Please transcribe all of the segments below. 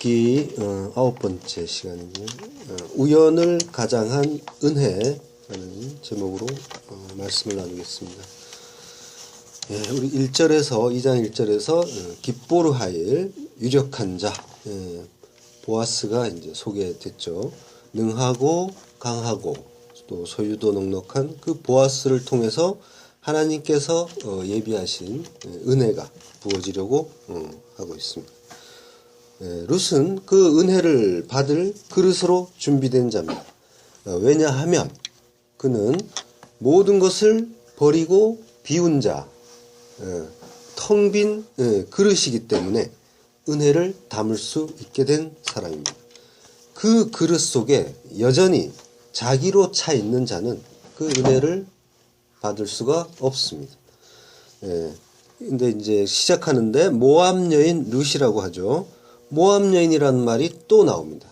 듣기 9번째 시간이고요. 우연을 가장한 은혜라는 제목으로 말씀을 나누겠습니다. 우리 2장 1절에서 깁보르하일 유력한 자 보아스가 이제 소개됐죠. 능하고 강하고 또 소유도 넉넉한 그 보아스를 통해서 하나님께서 예비하신 은혜가 부어지려고 하고 있습니다. 룻은 그 은혜를 받을 그릇으로 준비된 자입니다. 왜냐하면 그는 모든 것을 버리고 비운 자, 텅 빈 그릇이기 때문에 은혜를 담을 수 있게 된 사람입니다. 그 그릇 속에 여전히 자기로 차 있는 자는 그 은혜를 받을 수가 없습니다. 근데 이제 시작하는데 모압 여인 룻이라고 하죠. 모압 여인이라는 말이 또 나옵니다.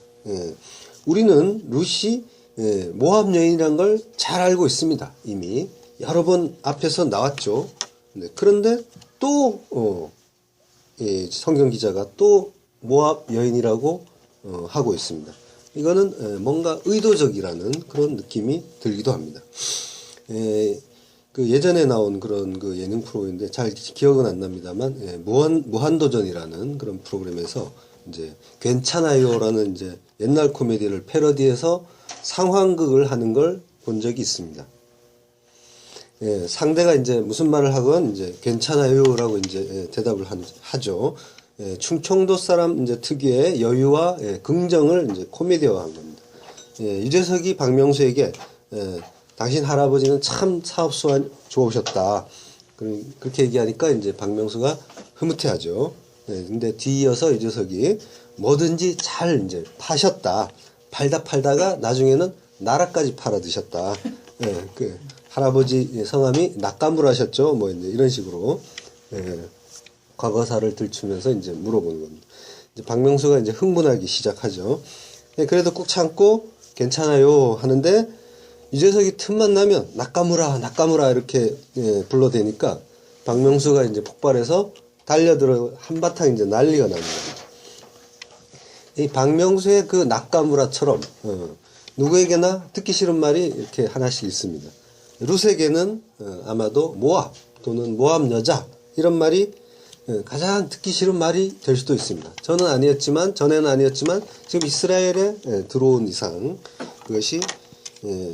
우리는 룻이 모압 여인이라는 걸 잘 알고 있습니다. 이미 여러 번 앞에서 나왔죠. 그런데 또 성경 기자가 또 모압 여인이라고 하고 있습니다. 이거는 뭔가 의도적이라는 그런 느낌이 들기도 합니다. 그 예전에 나온 그런 그 예능 프로인데 잘 기억은 안 납니다만 무한도전이라는 그런 프로그램에서 이제 괜찮아요라는 이제 옛날 코미디를 패러디해서 상황극을 하는 걸 본 적이 있습니다. 상대가 이제 무슨 말을 하건 이제 괜찮아요라고 이제 대답을 하죠. 충청도 사람 이제 특유의 여유와 긍정을 이제 코미디화한 겁니다. 유재석이 박명수에게 당신 할아버지는 참 사업수완 좋으셨다. 그렇게 얘기하니까 이제 박명수가 흐뭇해하죠. 근데 뒤이어서 유재석이 뭐든지 잘 이제 파셨다. 팔다가 나중에는 나라까지 팔아 드셨다. 그 할아버지 성함이 낙가무라셨죠. 뭐 이제 이런 식으로 과거사를 들추면서 이제 물어보는 겁니다. 이제 박명수가 이제 흥분하기 시작하죠. 그래도 꾹 참고 괜찮아요 하는데 유재석이 틈만 나면 낙가무라 이렇게 불러대니까 박명수가 이제 폭발해서 달려들어 한바탕 이제 난리가 나는 겁니다. 이 박명수의 그 낙가무라처럼 누구에게나 듣기 싫은 말이 이렇게 하나씩 있습니다. 룻에게는 아마도 모압 또는 모압 여자 이런 말이 가장 듣기 싫은 말이 될 수도 있습니다. 전에는 아니었지만 지금 이스라엘에 들어온 이상 그것이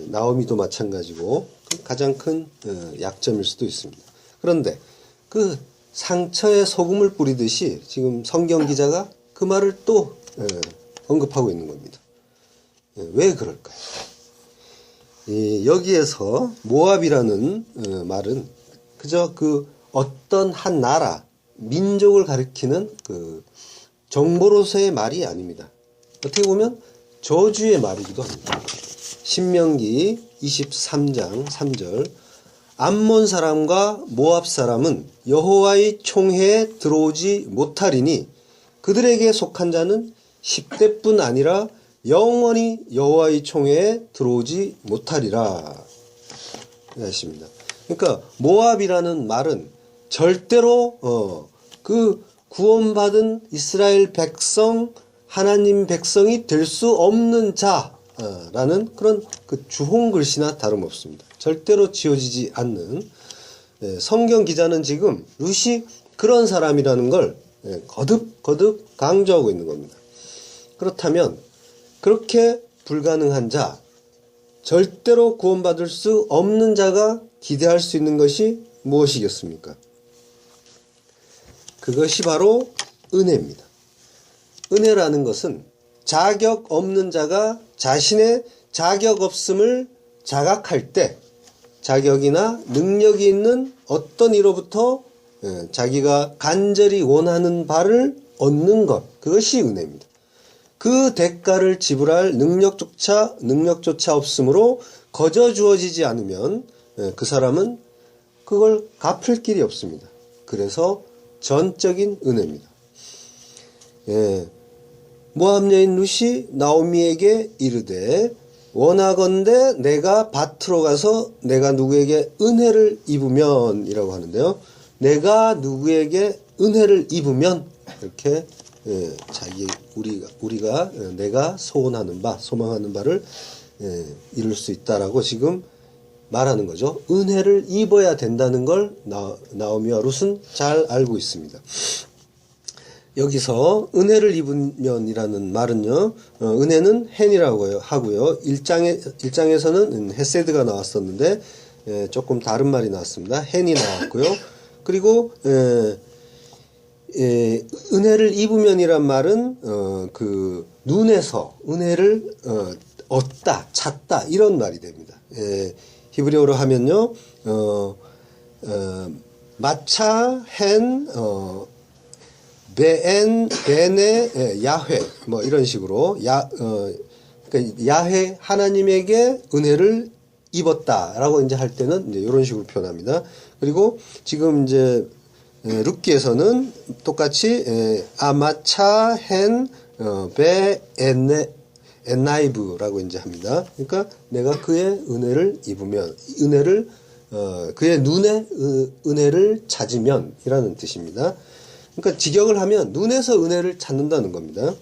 나오미도 마찬가지고 가장 큰 약점일 수도 있습니다. 그런데 그 상처에 소금을 뿌리듯이 지금 성경 기자가 그 말을 또 언급하고 있는 겁니다. 왜 그럴까요? 여기에서 모압이라는 말은 그저 그 어떤 한 나라, 민족을 가리키는 그 정보로서의 말이 아닙니다. 어떻게 보면 저주의 말이기도 합니다. 신명기 23장 3절 암몬 사람과 모압 사람은 여호와의 총회에 들어오지 못하리니 그들에게 속한 자는 10대뿐 아니라 영원히 여호와의 총회에 들어오지 못하리라 하십니다. 그러니까 모압이라는 말은 절대로 그 구원받은 이스라엘 백성 하나님 백성이 될 수 없는 자라는 그런 그 주홍 글씨나 다름없습니다. 절대로 지어지지 않는 성경 기자는 지금 룻이 그런 사람이라는 걸 거듭 강조하고 있는 겁니다. 그렇다면 그렇게 불가능한 자, 절대로 구원받을 수 없는 자가 기대할 수 있는 것이 무엇이겠습니까? 그것이 바로 은혜입니다. 은혜라는 것은 자격 없는 자가 자신의 자격 없음을 자각할 때 자격이나 능력이 있는 어떤 이로부터 자기가 간절히 원하는 바를 얻는 것, 그것이 은혜입니다. 그 대가를 지불할 능력조차 없으므로 거저 주어지지 않으면 그 사람은 그걸 갚을 길이 없습니다. 그래서 전적인 은혜입니다. 모압 여인 룻이 나오미에게 이르되 원하건대 내가 밭으로 가서 내가 누구에게 은혜를 입으면 이라고 하는데요. 내가 누구에게 은혜를 입으면 이렇게 자기 우리가 내가 소원하는 바, 소망하는 바를 이룰 수 있다라고 지금 말하는 거죠. 은혜를 입어야 된다는 걸 나오미와 룻은 잘 알고 있습니다. 여기서 은혜를 입으면이라는 말은요, 은혜는 헨이라고 하고요. 1장에서는 헤세드가 나왔었는데 조금 다른 말이 나왔습니다. 헨이 나왔고요. 그리고 은혜를 입으면이란 말은 그 눈에서 은혜를 얻다, 찾다 이런 말이 됩니다. 히브리어로 하면요, 마차, 헨, 베네, 야훼 뭐 이런 식으로 그러니까 야훼 하나님에게 은혜를 입었다라고 이제 할 때는 이제 이런 식으로 표현합니다. 그리고 지금 이제 룻기에서는 똑같이 아마차, 헨, 베, 엔나이브라고 이제 합니다. 그러니까 내가 그의 은혜를 입으면, 그의 눈에 은혜를 찾으면이라는 뜻입니다. 그러니까 직역을 하면 눈에서 은혜를 찾는다는 겁니다.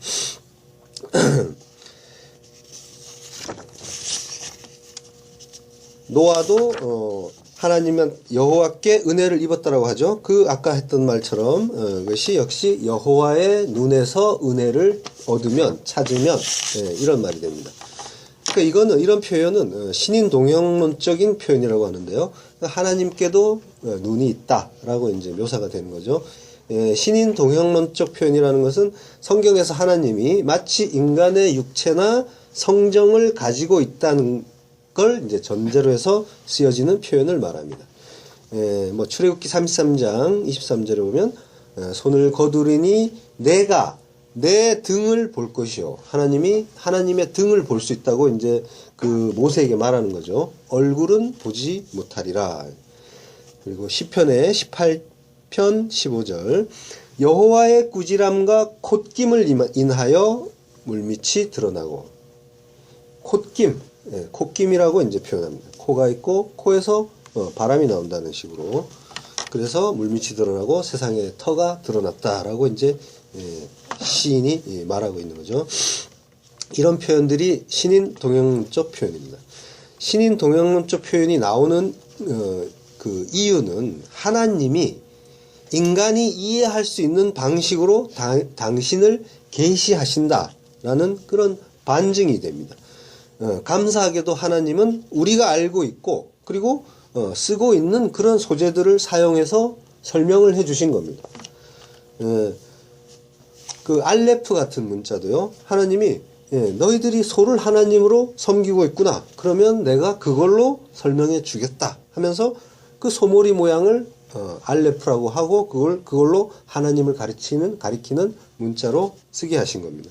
노아도 하나님은 여호와께 은혜를 입었다라고 하죠. 그 아까 했던 말처럼 그것이 역시 여호와의 눈에서 은혜를 얻으면, 찾으면 이런 말이 됩니다. 그러니까 이런 표현은 신인 동영론적인 표현이라고 하는데요. 하나님께도 눈이 있다라고 이제 묘사가 되는 거죠. 신인 동영론적 표현이라는 것은 성경에서 하나님이 마치 인간의 육체나 성정을 가지고 있다는 걸 이제 전제로 해서 쓰여지는 표현을 말합니다. 뭐 출애굽기 33장 23절에 보면 손을 거두리니 내가 내 등을 볼 것이요. 하나님이 하나님의 등을 볼 수 있다고 이제 그 모세에게 말하는 거죠. 얼굴은 보지 못하리라. 그리고 시편의 18편 15절 여호와의 꾸지람과 콧김을 인하여 물밑이 드러나고 콧김, 콧김이라고 이제 표현합니다. 코가 있고 코에서 바람이 나온다는 식으로 그래서 물밑이 드러나고 세상의 터가 드러났다라고 이제 시인이 말하고 있는 거죠. 이런 표현들이 신인 동영론적 표현입니다. 신인 동영론적 표현이 나오는 그 이유는 하나님이 인간이 이해할 수 있는 방식으로 당신을 계시하신다라는 그런 반증이 됩니다. 감사하게도 하나님은 우리가 알고 있고 그리고 쓰고 있는 그런 소재들을 사용해서 설명을 해주신 겁니다. 그 알레프 같은 문자도요. 하나님이 너희들이 소를 하나님으로 섬기고 있구나. 그러면 내가 그걸로 설명해 주겠다 하면서 그 소머리 모양을 알레프라고 하고 그걸로 하나님을 가리키는 문자로 쓰게 하신 겁니다.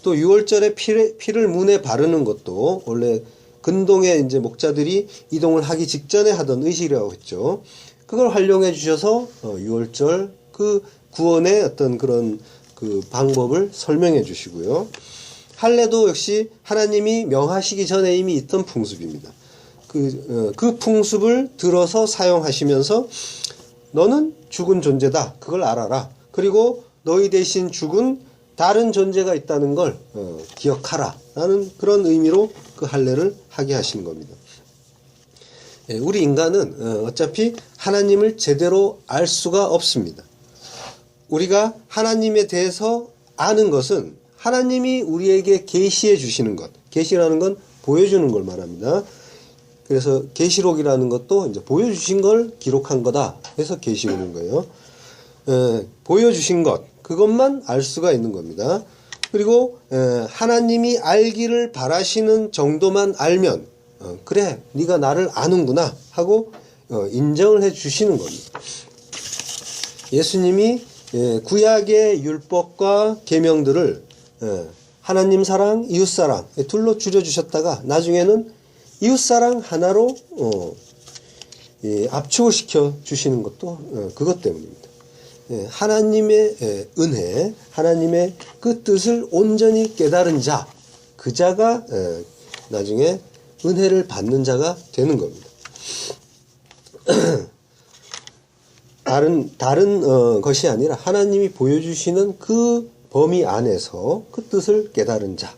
또 6월절에 피를 문에 바르는 것도 원래 근동의 이제 목자들이 이동을 하기 직전에 하던 의식이라고 했죠. 그걸 활용해 주셔서 6월절 그 구원의 어떤 그런 그 방법을 설명해 주시고요. 할례도 역시 하나님이 명하시기 전에 이미 있던 풍습입니다. 그 풍습을 들어서 사용하시면서 너는 죽은 존재다. 그걸 알아라. 그리고 너희 대신 죽은 다른 존재가 있다는 걸 기억하라 라는 그런 의미로 그 할례를 하게 하시는 겁니다. 우리 인간은 어차피 하나님을 제대로 알 수가 없습니다. 우리가 하나님에 대해서 아는 것은 하나님이 우리에게 계시해 주시는 것, 계시라는 건 보여주는 걸 말합니다. 그래서 계시록이라는 것도 이제 보여주신 걸 기록한 거다 해서 계시록인 거예요. 보여주신 것, 그것만 알 수가 있는 겁니다. 그리고 하나님이 알기를 바라시는 정도만 알면 그래 네가 나를 아는구나 하고 인정을 해 주시는 겁니다. 예수님이 구약의 율법과 계명들을 하나님 사랑, 이웃 사랑 둘로 줄여주셨다가 나중에는 이웃 사랑 하나로 압축시켜 주시는 것도 그것 때문입니다. 하나님의 은혜, 하나님의 그 뜻을 온전히 깨달은 자, 그 자가 나중에 은혜를 받는 자가 되는 겁니다. 다른 것이 아니라 하나님이 보여주시는 그 범위 안에서 그 뜻을 깨달은 자,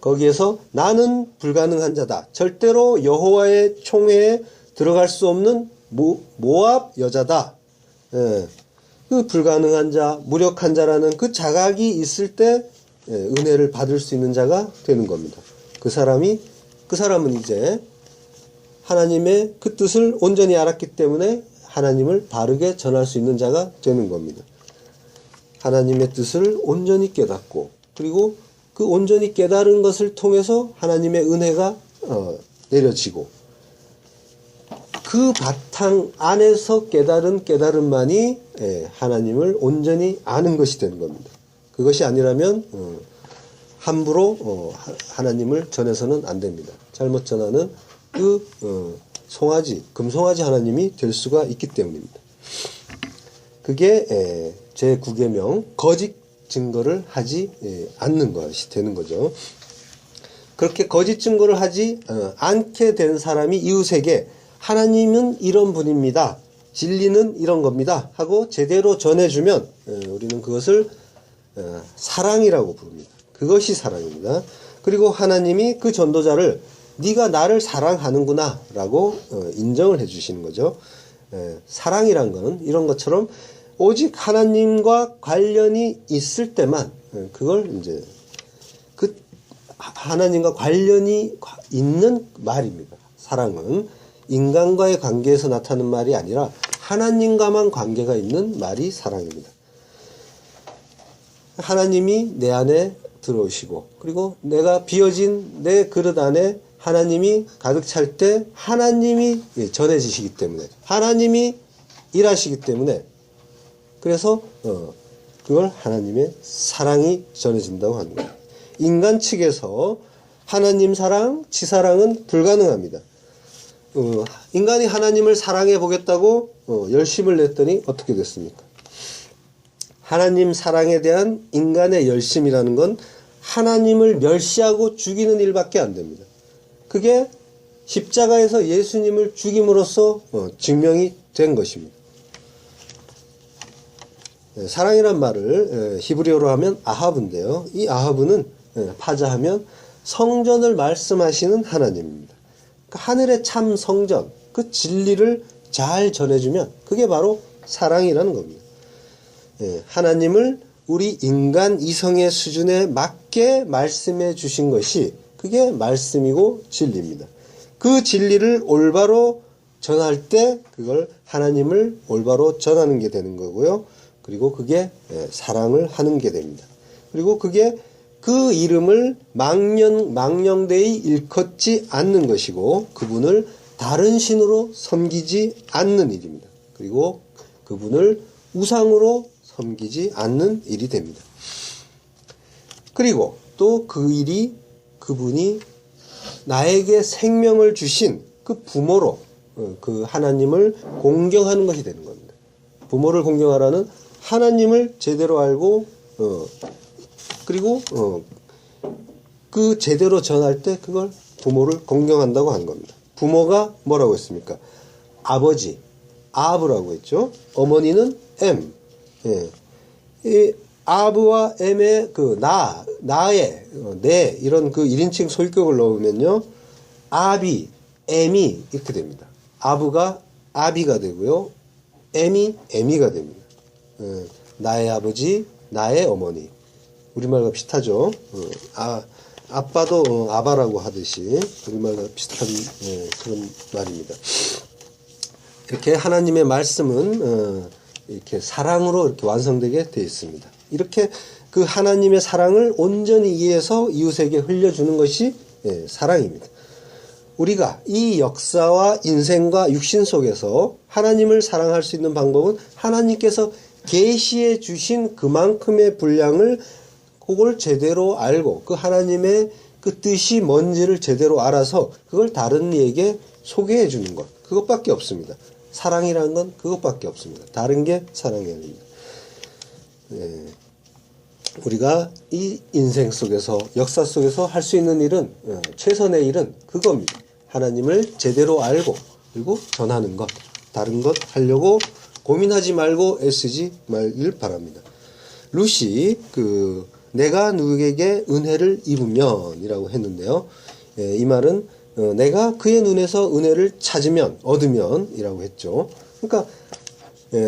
거기에서 나는 불가능한 자다, 절대로 여호와의 총회에 들어갈 수 없는 모압 여자다, 그 불가능한 자, 무력한 자라는 그 자각이 있을 때 은혜를 받을 수 있는 자가 되는 겁니다. 그 사람은 이제 하나님의 그 뜻을 온전히 알았기 때문에 하나님을 바르게 전할 수 있는 자가 되는 겁니다. 하나님의 뜻을 온전히 깨닫고, 그리고 그 온전히 깨달은 것을 통해서 하나님의 은혜가 내려지고, 그 바탕 안에서 깨달은 깨달음만이 하나님을 온전히 아는 것이 되는 겁니다. 그것이 아니라면 함부로 하나님을 전해서는 안 됩니다. 잘못 전하는 그 금송아지 하나님이 될 수가 있기 때문입니다. 그게 제9계명 거짓 증거를 하지 않는 것이 되는 거죠. 그렇게 거짓 증거를 하지 않게 된 사람이 이웃에게 하나님은 이런 분입니다, 진리는 이런 겁니다 하고 제대로 전해주면 우리는 그것을 사랑이라고 부릅니다. 그것이 사랑입니다. 그리고 하나님이 그 전도자를 네가 나를 사랑하는구나 라고 인정을 해 주시는 거죠. 사랑이란 것은 이런 것처럼 오직 하나님과 관련이 있을 때만 그걸 이제 그 하나님과 관련이 있는 말입니다. 사랑은 인간과의 관계에서 나타나는 말이 아니라 하나님과만 관계가 있는 말이 사랑입니다. 하나님이 내 안에 들어오시고, 그리고 내가 비어진 내 그릇 안에 하나님이 가득 찰 때 하나님이 전해지시기 때문에, 하나님이 일하시기 때문에, 그래서 그걸 하나님의 사랑이 전해진다고 하는 거예요. 인간 측에서 하나님 사랑, 지사랑은 불가능합니다. 인간이 하나님을 사랑해 보겠다고 열심을 냈더니 어떻게 됐습니까? 하나님 사랑에 대한 인간의 열심이라는 건 하나님을 멸시하고 죽이는 일밖에 안 됩니다. 그게 십자가에서 예수님을 죽임으로써 증명이 된 것입니다. 사랑이란 말을 히브리어로 하면 아하브인데요. 이 아하브는 파자하면 성전을 말씀하시는 하나님입니다. 그 하늘의 참 성전, 그 진리를 잘 전해주면 그게 바로 사랑이라는 겁니다. 하나님을 우리 인간 이성의 수준에 맞게 말씀해 주신 것이 그게 말씀이고 진리입니다. 그 진리를 올바로 전할 때 그걸 하나님을 올바로 전하는 게 되는 거고요. 그리고 그게 사랑을 하는 게 됩니다. 그리고 그게 그 이름을 망령되이 일컫지 않는 것이고, 그분을 다른 신으로 섬기지 않는 일입니다. 그리고 그분을 우상으로 섬기지 않는 일이 됩니다. 그리고 또 그분이 나에게 생명을 주신 그 부모로 그 하나님을 공경하는 것이 되는 겁니다. 부모를 공경하라는 하나님을 제대로 알고 그리고 그 제대로 전할 때 그걸 부모를 공경한다고 하는 겁니다. 부모가 뭐라고 했습니까? 아버지, 아브라고 했죠. 어머니는 엠. 이 아브와 엠의 그 나의, 내 이런 그 1인칭 소유격을 넣으면요, 아비, 엠이 이렇게 됩니다. 아브가 아비가 되고요, 엠이 에미가 됩니다. 나의 아버지, 나의 어머니. 우리말과 비슷하죠. 아빠도 아바라고 하듯이 우리말과 비슷한 그런 말입니다. 이렇게 하나님의 말씀은 이렇게 사랑으로 이렇게 완성되게 되어 있습니다. 이렇게 그 하나님의 사랑을 온전히 이해해서 이웃에게 흘려주는 것이 사랑입니다. 우리가 이 역사와 인생과 육신 속에서 하나님을 사랑할 수 있는 방법은 하나님께서 계시해 주신 그만큼의 분량을 그걸 제대로 알고 그 하나님의 그 뜻이 뭔지를 제대로 알아서 그걸 다른 이에게 소개해 주는 것, 그것밖에 없습니다. 사랑이라는 건 그것밖에 없습니다. 다른 게 사랑이 아닙니다. 우리가 이 인생 속에서, 역사 속에서 할 수 있는 일은, 최선의 일은 그겁니다. 하나님을 제대로 알고 그리고 전하는 것, 다른 것 하려고 고민하지 말고 애쓰지 말길 바랍니다. 룻이 내가 누구에게 은혜를 입으면이라고 했는데요. 예, 이 말은 내가 그의 눈에서 은혜를 찾으면 얻으면이라고 했죠. 그러니까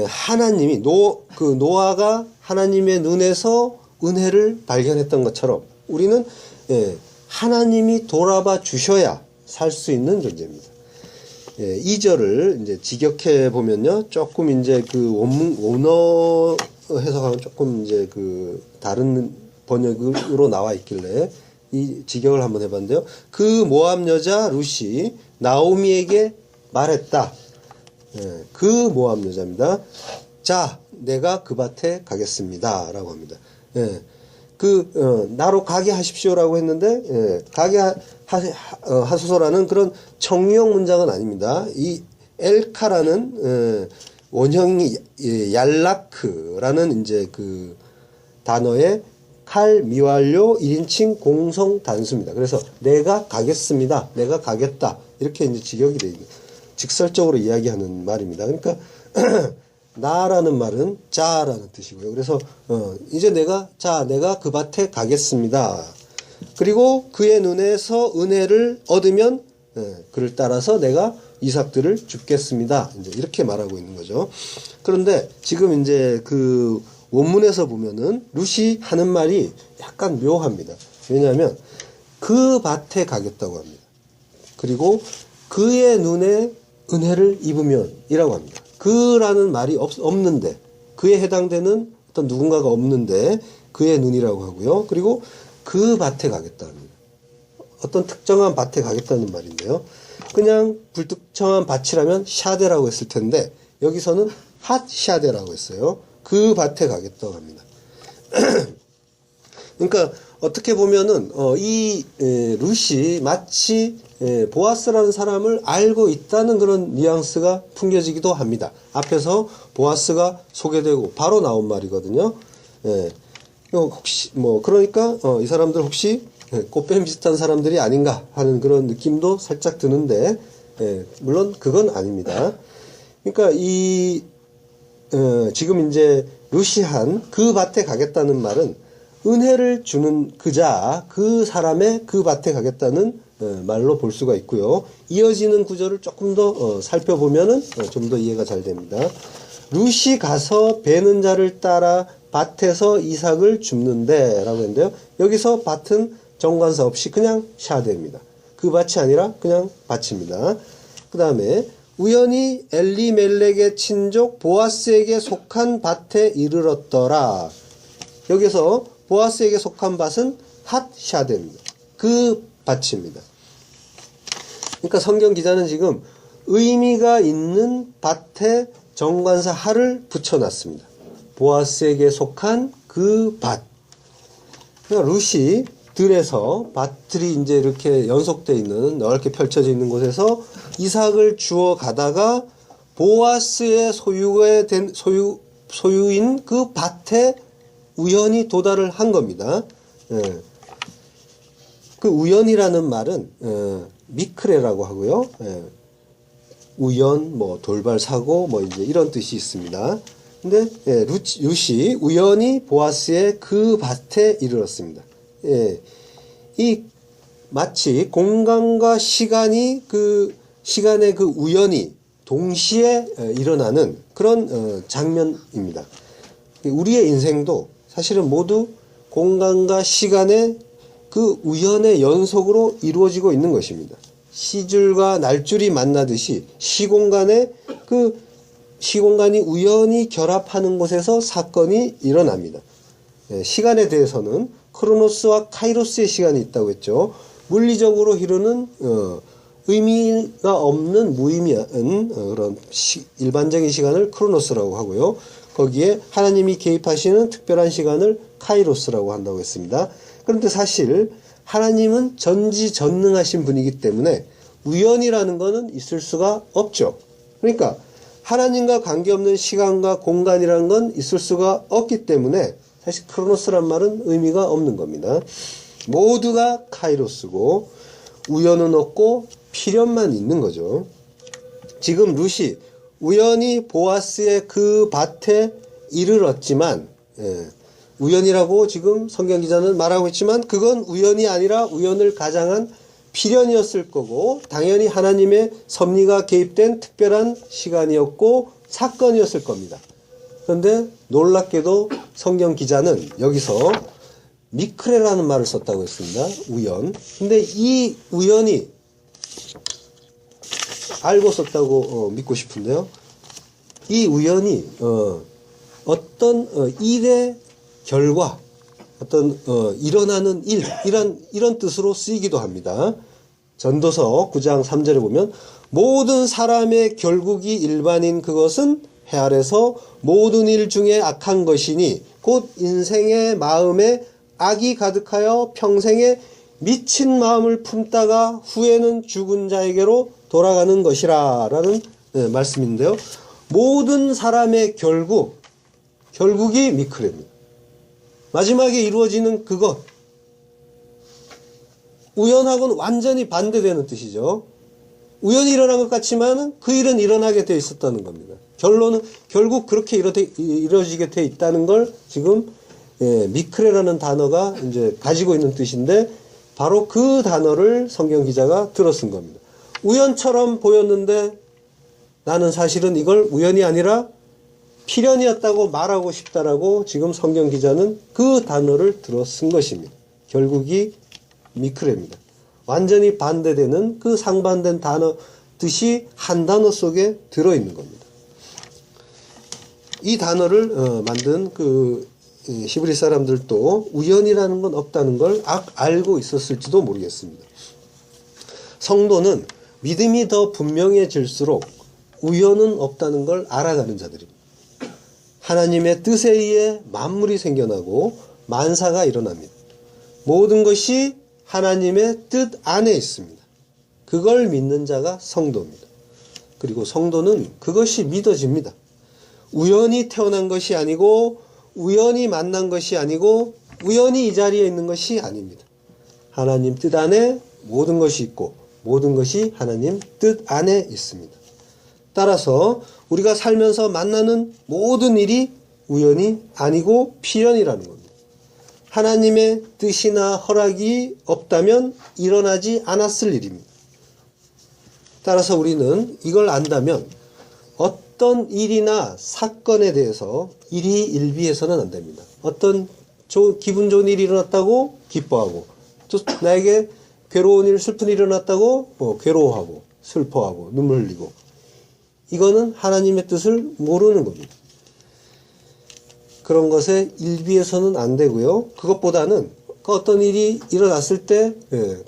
하나님이 노아가 하나님의 눈에서 은혜를 발견했던 것처럼 우리는 하나님이 돌아봐 주셔야 살 수 있는 존재입니다. 2절을 이제 직역해 보면요, 조금 이제 원어 해석하면 조금 이제 다른 번역으로 나와 있길래 이 직역을 한번 해봤는데요. 그 모압 여자 룻이 나오미에게 말했다. 그 모압 여자입니다. 자, 내가 그 밭에 가겠습니다. 라고 합니다. 나로 가게 하십시오라고 했는데, 가게 하소서라는 그런 정유형 문장은 아닙니다. 이 엘카라는 원형이 얄라크라는 이제 단어의 칼 미완료 1인칭 공성 단수입니다. 그래서 내가 가겠습니다. 내가 가겠다. 이렇게 이제 직역이 되어 있는, 직설적으로 이야기하는 말입니다. 그러니까 나라는 말은 자라는 뜻이고요. 그래서 이제 내가 그 밭에 가겠습니다. 그리고 그의 눈에서 은혜를 얻으면 그를 따라서 내가 이삭들을 줍겠습니다. 이제 이렇게 말하고 있는 거죠. 그런데 지금 이제 원문에서 보면은 룻이 하는 말이 약간 묘합니다. 왜냐하면 그 밭에 가겠다고 합니다. 그리고 그의 눈에 은혜를 입으면이라고 합니다. 그라는 말이 없는데, 그에 해당되는 어떤 누군가가 없는데 그의 눈이라고 하고요. 그리고 그 밭에 가겠다 합니다. 어떤 특정한 밭에 가겠다는 말인데요. 그냥 불특정한 밭이라면 샤데라고 했을 텐데 여기서는 핫 샤데라고 했어요. 그 밭에 가겠다고 합니다. 그러니까 어떻게 보면은 이 룻이 마치 보아스라는 사람을 알고 있다는 그런 뉘앙스가 풍겨지기도 합니다. 앞에서 보아스가 소개되고 바로 나온 말이거든요. 혹시 그러니까 이 사람들 혹시 꽃뱀 비슷한 사람들이 아닌가 하는 그런 느낌도 살짝 드는데, 물론 그건 아닙니다. 그러니까 지금 이제 룻이 한 그 밭에 가겠다는 말은 은혜를 주는 그 사람의 그 밭에 가겠다는 말로 볼 수가 있고요. 이어지는 구절을 조금 더 살펴보면은 좀 더 이해가 잘 됩니다. 룻이 가서 베는 자를 따라 밭에서 이삭을 줍는데 라고 했는데요. 여기서 밭은 정관사 없이 그냥 샤데입니다. 그 밭이 아니라 그냥 밭입니다. 그 다음에 우연히 엘리멜렉의 친족 보아스에게 속한 밭에 이르렀더라. 여기서 보아스에게 속한 밭은 핫 샤데입니다. 그 밭입니다. 그러니까 성경 기자는 지금 의미가 있는 밭에 정관사 하를 붙여놨습니다. 보아스에게 속한 그 밭. 그러니까 룻이 들에서 밭들이 이제 이렇게 연속되어 있는, 넓게 펼쳐져 있는 곳에서 이삭을 주워 가다가 보아스의 소유인 그 밭에 우연히 도달을 한 겁니다. 그 우연이라는 말은 미크레라고 하고요. 우연, 돌발 사고, 이제 이런 뜻이 있습니다. 근데 룻이 우연히 보아스의 그 밭에 이르렀습니다. 마치 공간과 시간의 그 우연이 동시에 일어나는 그런 장면입니다. 우리의 인생도 사실은 모두 공간과 시간의 그 우연의 연속으로 이루어지고 있는 것입니다. 시줄과 날줄이 만나듯이 시공간이 우연히 결합하는 곳에서 사건이 일어납니다. 시간에 대해서는 크로노스와 카이로스의 시간이 있다고 했죠. 물리적으로 흐르는 의미가 없는 무의미한 그런 일반적인 시간을 크로노스라고 하고요. 거기에 하나님이 개입하시는 특별한 시간을 카이로스라고 한다고 했습니다. 그런데 사실 하나님은 전지전능하신 분이기 때문에 우연이라는 것은 있을 수가 없죠. 그러니까 하나님과 관계없는 시간과 공간이라는 건 있을 수가 없기 때문에 사실 크로노스란 말은 의미가 없는 겁니다. 모두가 카이로스고 우연은 없고 필연만 있는 거죠. 지금 룻이 우연히 보아스의 그 밭에 이르렀지만 우연이라고 지금 성경 기자는 말하고 있지만 그건 우연이 아니라 우연을 가장한 필연이었을 거고 당연히 하나님의 섭리가 개입된 특별한 시간이었고 사건이었을 겁니다. 그런데 놀랍게도 성경 기자는 여기서 미크레라는 말을 썼다고 했습니다. 우연. 근데 이 우연이 알고 썼다고 믿고 싶은데요. 이 우연이 어떤 일의 결과, 어떤 일어나는 일, 이런 뜻으로 쓰이기도 합니다. 전도서 9장 3절에 보면 모든 사람의 결국이 일반인 그것은 해 아래서 모든 일 중에 악한 것이니 곧 인생의 마음에 악이 가득하여 평생에 미친 마음을 품다가 후에는 죽은 자에게로 돌아가는 것이라 라는 말씀인데요. 모든 사람의 결국이 미크레입니다. 마지막에 이루어지는 그것, 우연하고는 완전히 반대되는 뜻이죠. 우연히 일어난 것 같지만 그 일은 일어나게 되어 있었다는 겁니다. 결론은 결국 그렇게 이루어지게 되어 있다는 걸 지금 미크레라는 단어가 이제 가지고 있는 뜻인데 바로 그 단어를 성경 기자가 들어 쓴 겁니다. 우연처럼 보였는데 나는 사실은 이걸 우연이 아니라 필연이었다고 말하고 싶다라고 지금 성경 기자는 그 단어를 들어 쓴 것입니다. 결국이 미크레입니다. 완전히 반대되는 그 상반된 단어 뜻이 한 단어 속에 들어있는 겁니다. 이 단어를 만든 그 히브리 사람들도 우연이라는 건 없다는 걸 알고 있었을지도 모르겠습니다. 성도는 믿음이 더 분명해질수록 우연은 없다는 걸 알아가는 자들입니다. 하나님의 뜻에 의해 만물이 생겨나고 만사가 일어납니다. 모든 것이 하나님의 뜻 안에 있습니다. 그걸 믿는 자가 성도입니다. 그리고 성도는 그것이 믿어집니다. 우연히 태어난 것이 아니고 우연히 만난 것이 아니고 우연히 이 자리에 있는 것이 아닙니다. 하나님 뜻 안에 모든 것이 있고 모든 것이 하나님 뜻 안에 있습니다. 따라서 우리가 살면서 만나는 모든 일이 우연이 아니고 필연이라는 겁니다. 하나님의 뜻이나 허락이 없다면 일어나지 않았을 일입니다. 따라서 우리는 이걸 안다면 어떤 일이나 사건에 대해서 일희일비해서는 안 됩니다. 어떤 기분 좋은 일이 일어났다고 기뻐하고 또 나에게 괴로운 일, 슬픈 일이 일어났다고 괴로워하고 슬퍼하고 눈물 흘리고 이거는 하나님의 뜻을 모르는 겁니다. 그런 것에 일비해서는 안 되고요. 그것보다는 어떤 일이 일어났을 때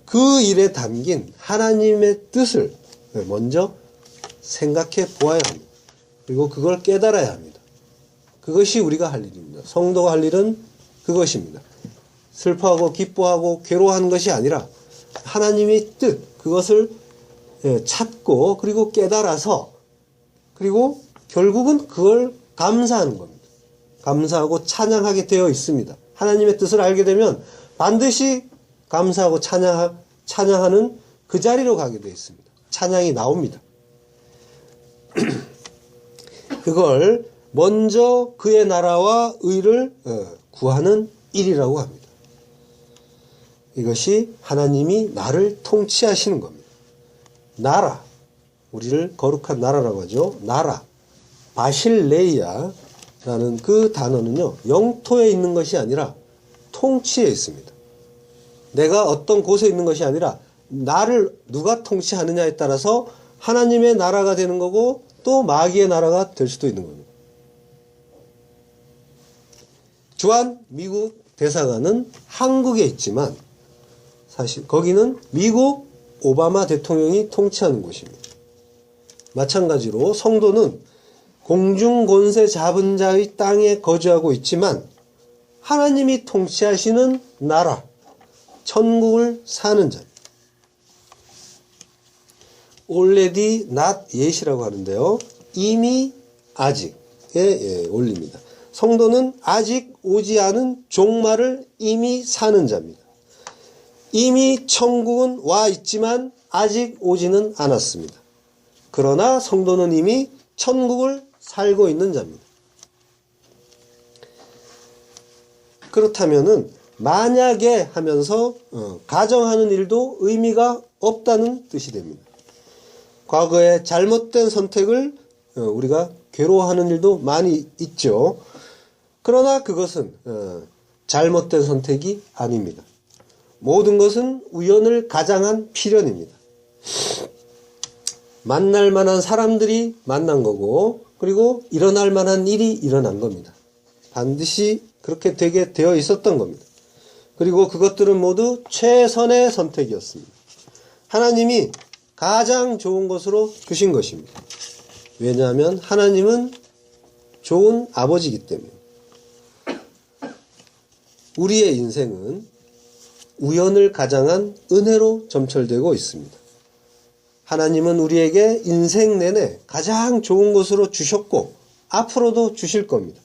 그 일에 담긴 하나님의 뜻을 먼저 생각해 보아야 합니다. 그리고 그걸 깨달아야 합니다. 그것이 우리가 할 일입니다. 성도가 할 일은 그것입니다. 슬퍼하고 기뻐하고 괴로워하는 것이 아니라 하나님의 뜻, 그것을 찾고 그리고 깨달아서 그리고 결국은 그걸 감사하는 겁니다. 감사하고 찬양하게 되어 있습니다. 하나님의 뜻을 알게 되면 반드시 감사하고 찬양하는 그 자리로 가게 되어 있습니다. 찬양이 나옵니다. 그걸 먼저 그의 나라와 의를 구하는 일이라고 합니다. 이것이 하나님이 나를 통치하시는 겁니다. 나라, 우리를 거룩한 나라라고 하죠. 나라, 바실레이아라는 그 단어는요, 영토에 있는 것이 아니라 통치에 있습니다. 내가 어떤 곳에 있는 것이 아니라 나를 누가 통치하느냐에 따라서 하나님의 나라가 되는 거고 또 마귀의 나라가 될 수도 있는 겁니다. 주한 미국 대사관은 한국에 있지만 사실 거기는 미국 오바마 대통령이 통치하는 곳입니다. 마찬가지로 성도는 공중권세 잡은 자의 땅에 거주하고 있지만 하나님이 통치하시는 나라, 천국을 사는 자입니다. already not yet이라고 하는데요. 이미 아직에 올립니다. 성도는 아직 오지 않은 종말을 이미 사는 자입니다. 이미 천국은 와 있지만 아직 오지는 않았습니다. 그러나 성도는 이미 천국을 살고 있는 자입니다. 그렇다면은 만약에 하면서 가정하는 일도 의미가 없다는 뜻이 됩니다. 과거에 잘못된 선택을 우리가 괴로워하는 일도 많이 있죠. 그러나 그것은 잘못된 선택이 아닙니다. 모든 것은 우연을 가장한 필연입니다. 만날 만한 사람들이 만난 거고, 그리고 일어날 만한 일이 일어난 겁니다. 반드시 그렇게 되게 되어 있었던 겁니다. 그리고 그것들은 모두 최선의 선택이었습니다. 하나님이 가장 좋은 것으로 주신 것입니다. 왜냐하면 하나님은 좋은 아버지이기 때문에. 우리의 인생은 우연을 가장한 은혜로 점철되고 있습니다. 하나님은 우리에게 인생 내내 가장 좋은 것으로 주셨고 앞으로도 주실 겁니다.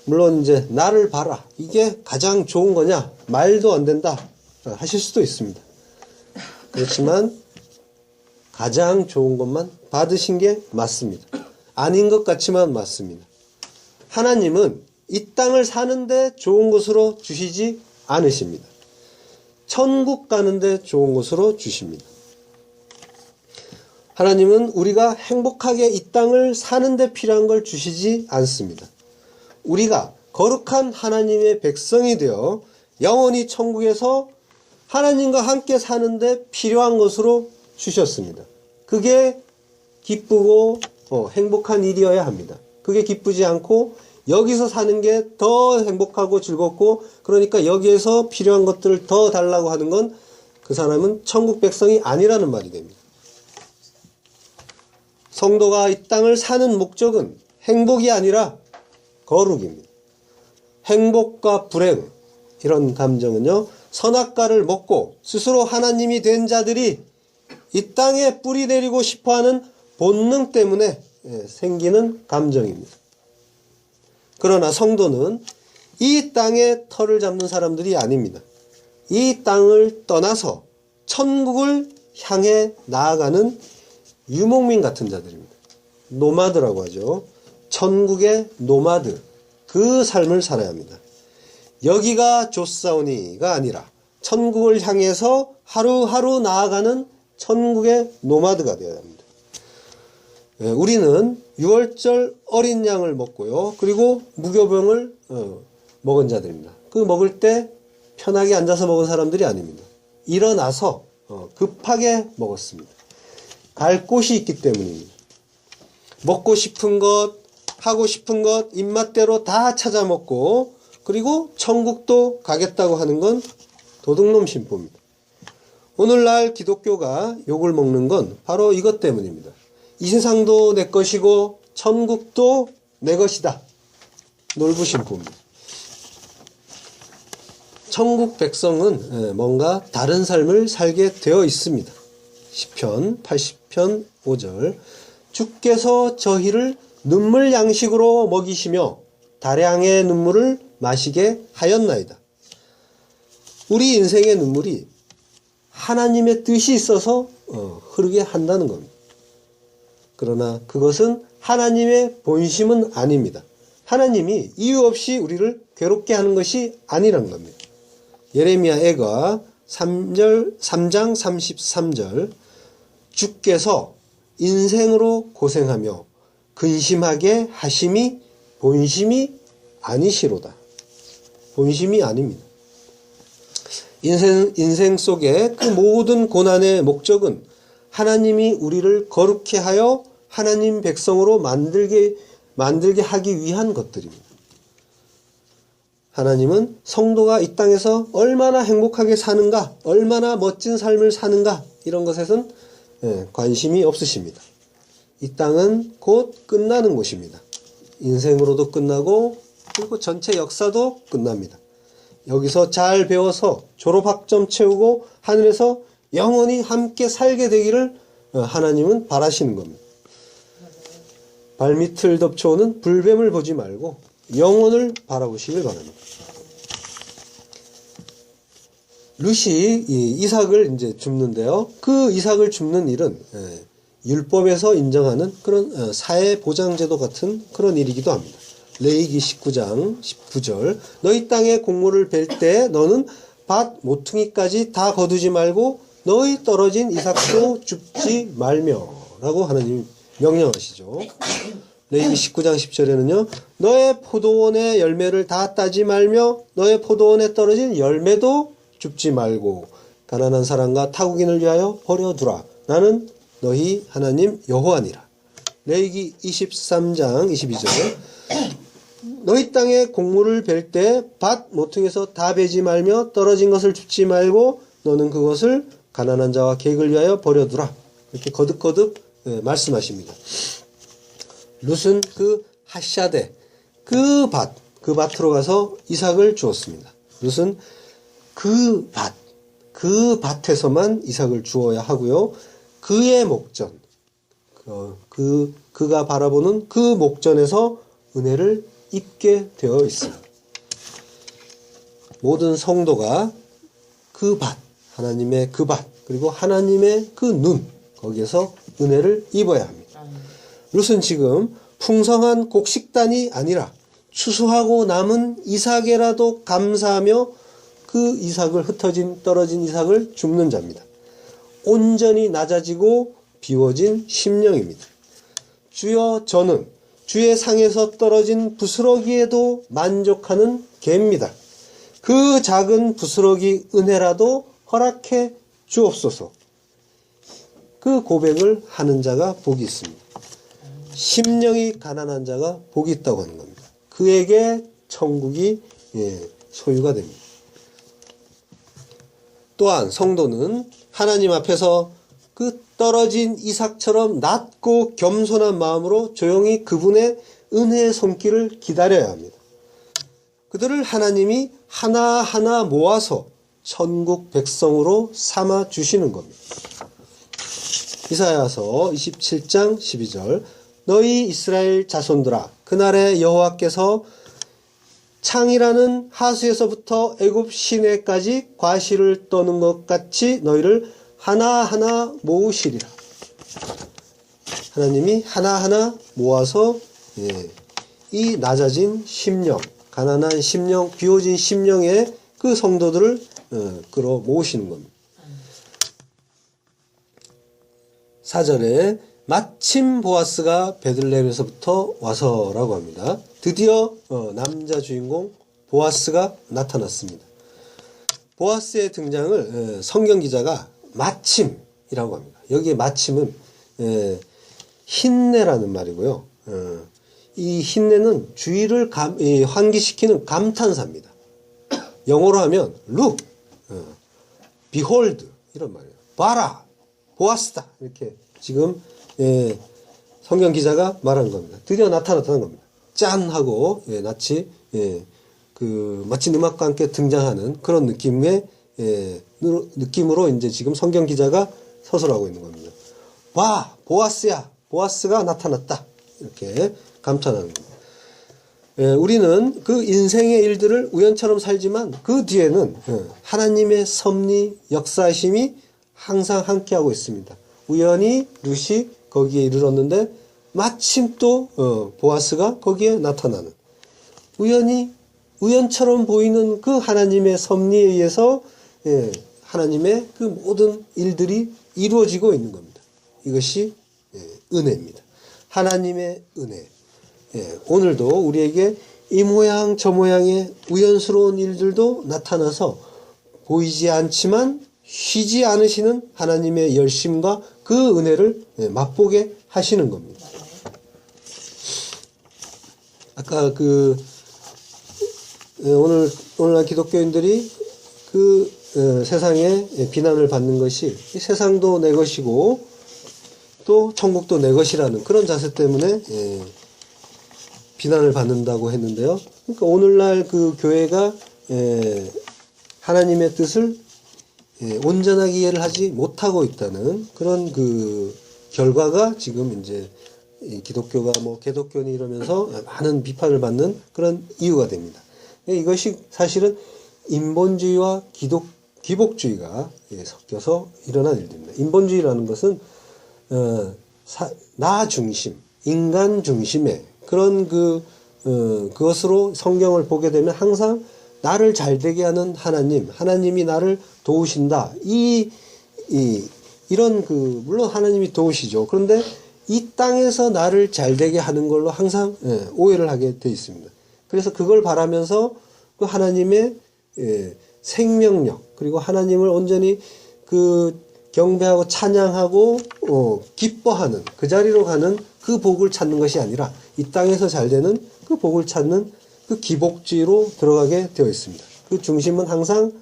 물론 이제 나를 봐라, 이게 가장 좋은 거냐, 말도 안 된다 하실 수도 있습니다. 그렇지만 가장 좋은 것만 받으신 게 맞습니다. 아닌 것 같지만 맞습니다. 하나님은 이 땅을 사는데 좋은 것으로 주시지 않으십니다. 천국 가는데 좋은 것으로 주십니다. 하나님은 우리가 행복하게 이 땅을 사는데 필요한 걸 주시지 않습니다. 우리가 거룩한 하나님의 백성이 되어 영원히 천국에서 하나님과 함께 사는데 필요한 것으로 주셨습니다. 그게 기쁘고 행복한 일이어야 합니다. 그게 기쁘지 않고 여기서 사는 게 더 행복하고 즐겁고, 그러니까 여기에서 필요한 것들을 더 달라고 하는 건 그 사람은 천국 백성이 아니라는 말이 됩니다. 성도가 이 땅을 사는 목적은 행복이 아니라 거룩입니다. 행복과 불행, 이런 감정은요, 선악과를 먹고 스스로 하나님이 된 자들이 이 땅에 뿌리 내리고 싶어하는 본능 때문에 생기는 감정입니다. 그러나 성도는 이 땅에 터를 잡는 사람들이 아닙니다. 이 땅을 떠나서 천국을 향해 나아가는 유목민 같은 자들입니다. 노마드라고 하죠. 천국의 노마드, 그 삶을 살아야 합니다. 여기가 좋사오니가 아니라 천국을 향해서 하루하루 나아가는 천국의 노마드가 되어야 합니다. 우리는 6월절 어린 양을 먹고요. 그리고 무교병을 먹은 자들입니다. 그 먹을 때 편하게 앉아서 먹은 사람들이 아닙니다. 일어나서 급하게 먹었습니다. 갈 곳이 있기 때문입니다. 먹고 싶은 것, 하고 싶은 것, 입맛대로 다 찾아 먹고, 그리고 천국도 가겠다고 하는 건 도둑놈 신부입니다. 오늘날 기독교가 욕을 먹는 건 바로 이것 때문입니다. 이 세상도 내 것이고 천국도 내 것이다. 놀부심부입니다. 천국 백성은 뭔가 다른 삶을 살게 되어 있습니다. 시편 80편 5절, 주께서 저희를 눈물 양식으로 먹이시며 다량의 눈물을 마시게 하였나이다. 우리 인생의 눈물이 하나님의 뜻이 있어서 흐르게 한다는 겁니다. 그러나 그것은 하나님의 본심은 아닙니다. 하나님이 이유 없이 우리를 괴롭게 하는 것이 아니란 겁니다. 예레미야 애가 3장 33절, 주께서 인생으로 고생하며 근심하게 하심이 본심이 아니시로다. 본심이 아닙니다. 인생 속의 그 모든 고난의 목적은 하나님이 우리를 거룩해 하여 하나님 백성으로 만들게 하기 위한 것들입니다. 하나님은 성도가 이 땅에서 얼마나 행복하게 사는가, 얼마나 멋진 삶을 사는가, 이런 것에선 관심이 없으십니다. 이 땅은 곧 끝나는 곳입니다. 인생으로도 끝나고, 그리고 전체 역사도 끝납니다. 여기서 잘 배워서 졸업학점 채우고 하늘에서 영원히 함께 살게 되기를 하나님은 바라시는 겁니다. 발밑을 덮쳐오는 불뱀을 보지 말고 영혼을 바라보시길 바랍니다. 룻이 이삭을 이제 줍는데요. 그 이삭을 줍는 일은 율법에서 인정하는 그런 사회보장제도 같은 그런 일이기도 합니다. 레위기 19장 19절 너희 땅에 곡물을 벨 때 너는 밭 모퉁이까지 다 거두지 말고 너희 떨어진 이삭도 줍지 말며 라고 하나님 명령하시죠. 레위기 19장 10절에는요. 너의 포도원의 열매를 다 따지 말며 너의 포도원에 떨어진 열매도 줍지 말고 가난한 사람과 타국인을 위하여 버려두라. 나는 너희 하나님 여호와니라. 레위기 23장 22절 너희 땅에 곡물을 벨 때 밭 모퉁이에서 다 베지 말며 떨어진 것을 줍지 말고 너는 그것을 가난한 자와 객을 위하여 버려두라. 이렇게 거듭거듭 말씀하십니다. 룻은 그 핫샤데 그 밭으로 가서 이삭을 주었습니다. 룻은 그 밭에서만 이삭을 주어야 하고요. 그의 목전 그가 바라보는 그 목전에서 은혜를 입게 되어 있습니다. 모든 성도가 그 밭, 하나님의 그 밭, 그리고 하나님의 그 눈, 거기에서 은혜를 입어야 합니다. 룻은 지금 풍성한 곡식단이 아니라 추수하고 남은 이삭에라도 감사하며 그 이삭을 떨어진 이삭을 줍는 자입니다. 온전히 낮아지고 비워진 심령입니다. 주여 저는 주의 상에서 떨어진 부스러기에도 만족하는 개입니다. 그 작은 부스러기 은혜라도 허락해 주옵소서. 그 고백을 하는 자가 복이 있습니다. 심령이 가난한 자가 복이 있다고 하는 겁니다. 그에게 천국이 소유가 됩니다. 또한 성도는 하나님 앞에서 그 떨어진 이삭처럼 낮고 겸손한 마음으로 조용히 그분의 은혜의 손길을 기다려야 합니다. 그들을 하나님이 하나하나 모아서 천국 백성으로 삼아 주시는 겁니다. 이사야서 27장 12절 너희 이스라엘 자손들아 그날에 여호와께서 창이라는 하수에서부터 애굽 시내까지 과실을 떠는 것 같이 너희를 하나하나 모으시리라. 하나님이 하나하나 모아서 이 낮아진 심령, 가난한 심령, 비워진 심령의 그 성도들을 끌어 모으시는 겁니다. 4절에 마침 보아스가 베들레헴에서부터 와서라고 합니다. 드디어 남자 주인공 보아스가 나타났습니다. 보아스의 등장을 성경 기자가 마침이라고 합니다. 여기에 마침은 힌내라는 말이고요. 이 힌내는 주의를 환기시키는 감탄사입니다. 영어로 하면 look, behold 이런 말이에요. 봐라, 보았다 이렇게 지금 성경 기자가 말한 겁니다. 드디어 나타났다는 겁니다. 짠 하고 낯이 그 멋진 음악과 함께 등장하는 그런 느낌으로 이제 지금 성경 기자가 서술하고 있는 겁니다. 봐, 보아스야, 보아스가 나타났다 이렇게 감탄하는 겁니다. 우리는 그 인생의 일들을 우연처럼 살지만 그 뒤에는 하나님의 섭리, 역사심이 항상 함께하고 있습니다. 우연히 룻이 거기에 이르렀는데 마침 또 보아스가 거기에 나타나는 우연처럼 보이는 그 하나님의 섭리에 의해서 하나님의 그 모든 일들이 이루어지고 있는 겁니다. 이것이 은혜입니다. 하나님의 은혜. 오늘도 우리에게 이 모양 저 모양의 우연스러운 일들도 나타나서 보이지 않지만 쉬지 않으시는 하나님의 열심과 그 은혜를 맛보게 하시는 겁니다. 아까 오늘날 기독교인들이 세상에 비난을 받는 것이 이 세상도 내 것이고 또 천국도 내 것이라는 그런 자세 때문에 비난을 받는다고 했는데요. 그러니까 오늘날 그 교회가 하나님의 뜻을 온전하게 이해를 하지 못하고 있다는 그런 그 결과가 지금 이제 기독교가 개독교니 이러면서 많은 비판을 받는 그런 이유가 됩니다. 이것이 사실은 인본주의와 기복주의가 섞여서 일어난 일입니다. 인본주의라는 것은 나 중심, 인간 중심의 그런 그 그것으로 성경을 보게 되면 항상 나를 잘되게 하는 하나님이 나를 도우신다. 이런 물론 하나님이 도우시죠. 그런데 이 땅에서 나를 잘되게 하는 걸로 항상 오해를 하게 돼 있습니다. 그래서 그걸 바라면서 그 하나님의 생명력, 그리고 하나님을 온전히 경배하고 찬양하고 기뻐하는 그 자리로 가는 그 복을 찾는 것이 아니라 이 땅에서 잘 되는 그 복을 찾는 그 기복주의로 들어가게 되어 있습니다. 그 중심은 항상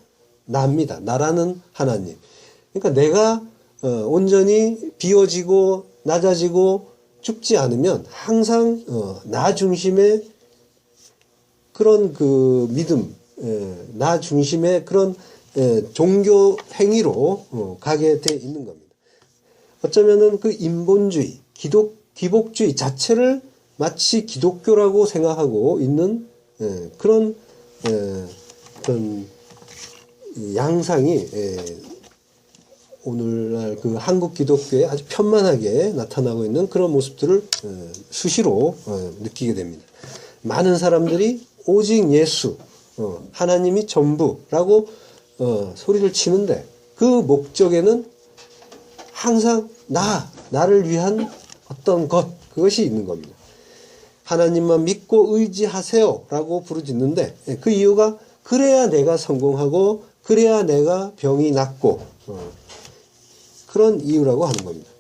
나입니다. 나라는 하나님. 그러니까 내가 온전히 비워지고 낮아지고 죽지 않으면 항상 나 중심의 그런 믿음, 나 중심의 그런 종교 행위로 가게 돼 있는 겁니다. 어쩌면은 그 인본주의, 기복주의 자체를 마치 기독교라고 생각하고 있는 그런 양상이 오늘날 한국 기독교에 아주 편만하게 나타나고 있는 그런 모습들을 수시로 느끼게 됩니다. 많은 사람들이 오직 예수, 하나님이 전부라고 소리를 치는데 그 목적에는 항상 나를 위한 어떤 그것이 있는 겁니다. 하나님만 믿고 의지하세요 라고 부르짖는데 그 이유가 그래야 내가 성공하고 그래야 내가 병이 낫고 그런 이유라고 하는 겁니다.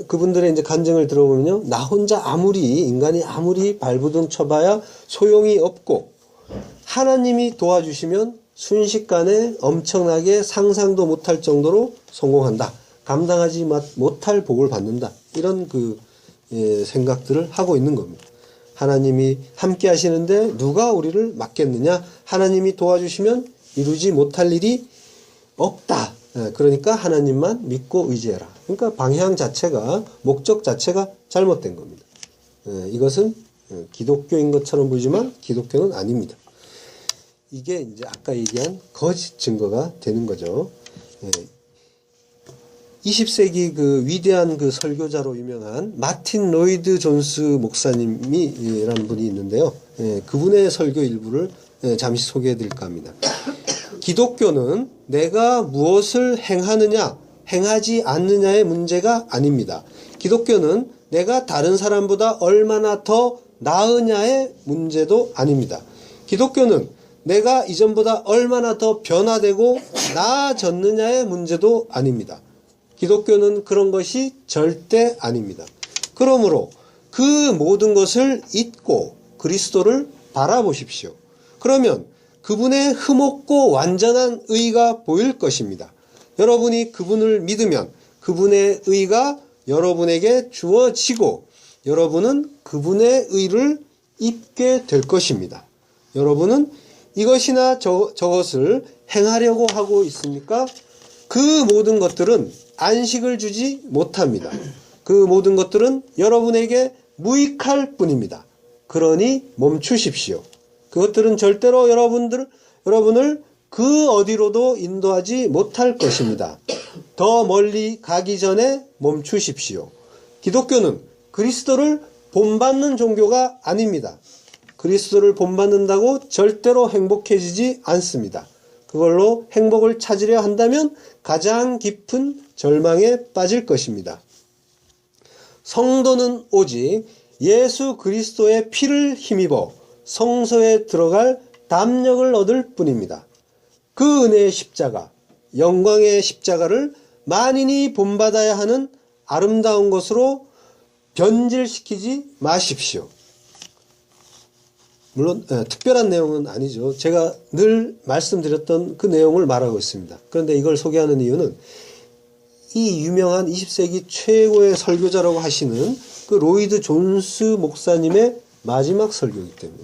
그분들의 이제 간증을 들어보면요, 나 혼자 인간이 아무리 발부둥 쳐봐야 소용이 없고 하나님이 도와주시면 순식간에 엄청나게 상상도 못할 정도로 성공한다. 감당하지 못할 복을 받는다. 이런 생각들을 하고 있는 겁니다. 하나님이 함께 하시는데 누가 우리를 막겠느냐? 하나님이 도와주시면 이루지 못할 일이 없다. 그러니까 하나님만 믿고 의지해라. 그러니까 방향 자체가, 목적 자체가 잘못된 겁니다. 이것은 기독교인 것처럼 보이지만 기독교는 아닙니다. 이게 이제 아까 얘기한 거짓 증거가 되는 거죠. 20세기 위대한 설교자로 유명한 마틴 로이드 존스 목사님이라는 분이 있는데요. 그분의 설교 일부를 잠시 소개해 드릴까 합니다. 기독교는 내가 무엇을 행하느냐, 행하지 않느냐의 문제가 아닙니다. 기독교는 내가 다른 사람보다 얼마나 더 나으냐의 문제도 아닙니다. 기독교는 내가 이전보다 얼마나 더 변화되고 나아졌느냐의 문제도 아닙니다. 기독교는 그런 것이 절대 아닙니다. 그러므로 그 모든 것을 잊고 그리스도를 바라보십시오. 그러면 그분의 흠없고 완전한 의가 보일 것입니다. 여러분이 그분을 믿으면 그분의 의가 여러분에게 주어지고 여러분은 그분의 의를 입게 될 것입니다. 여러분은 이것이나 저것을 행하려고 하고 있습니까? 그 모든 것들은 안식을 주지 못합니다. 그 모든 것들은 여러분에게 무익할 뿐입니다. 그러니 멈추십시오. 그것들은 절대로 여러분을 그 어디로도 인도하지 못할 것입니다. 더 멀리 가기 전에 멈추십시오. 기독교는 그리스도를 본받는 종교가 아닙니다. 그리스도를 본받는다고 절대로 행복해지지 않습니다. 그걸로 행복을 찾으려 한다면 가장 깊은 절망에 빠질 것입니다. 성도는 오직 예수 그리스도의 피를 힘입어 성소에 들어갈 담력을 얻을 뿐입니다. 그 은혜의 십자가, 영광의 십자가를 만인이 본받아야 하는 아름다운 것으로 변질시키지 마십시오. 물론 특별한 내용은 아니죠. 제가 늘 말씀드렸던 그 내용을 말하고 있습니다. 그런데 이걸 소개하는 이유는 이 유명한 20세기 최고의 설교자라고 하시는 그 로이드 존스 목사님의 마지막 설교이기 때문에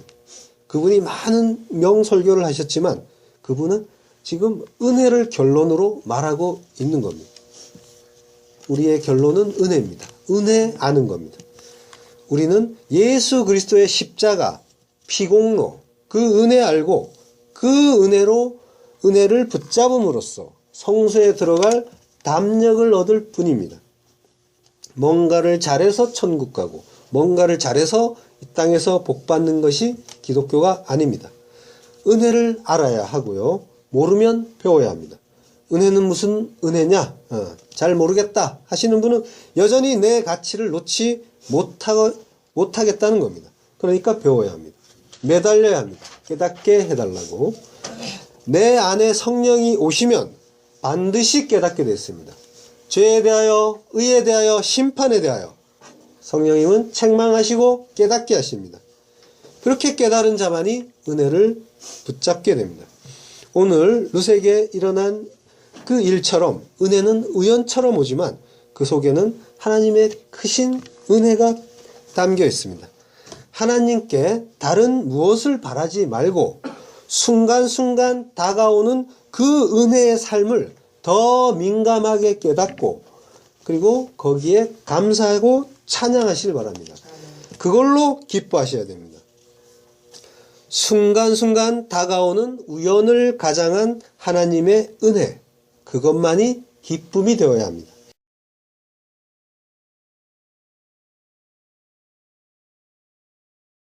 그분이 많은 명설교를 하셨지만 그분은 지금 은혜를 결론으로 말하고 있는 겁니다. 우리의 결론은 은혜입니다. 은혜 아는 겁니다. 우리는 예수 그리스도의 십자가, 피공로, 그 은혜 알고 그 은혜를 붙잡음으로써 성소에 들어갈 담력을 얻을 뿐입니다. 뭔가를 잘해서 천국 가고 뭔가를 잘해서 이 땅에서 복받는 것이 기독교가 아닙니다. 은혜를 알아야 하고요. 모르면 배워야 합니다. 은혜는 무슨 은혜냐? 잘 모르겠다 하시는 분은 여전히 내 가치를 놓지 못하겠다는 겁니다. 그러니까 배워야 합니다. 매달려야 합니다. 깨닫게 해달라고. 내 안에 성령이 오시면 반드시 깨닫게 됐습니다. 죄에 대하여, 의에 대하여, 심판에 대하여 성령님은 책망하시고 깨닫게 하십니다. 그렇게 깨달은 자만이 은혜를 붙잡게 됩니다. 오늘 룻에게 일어난 그 일처럼 은혜는 우연처럼 오지만 그 속에는 하나님의 크신 은혜가 담겨 있습니다. 하나님께 다른 무엇을 바라지 말고 순간순간 다가오는 그 은혜의 삶을 더 민감하게 깨닫고 그리고 거기에 감사하고 찬양하시길 바랍니다. 그걸로 기뻐하셔야 됩니다. 순간순간 다가오는 우연을 가장한 하나님의 은혜, 그것만이 기쁨이 되어야 합니다.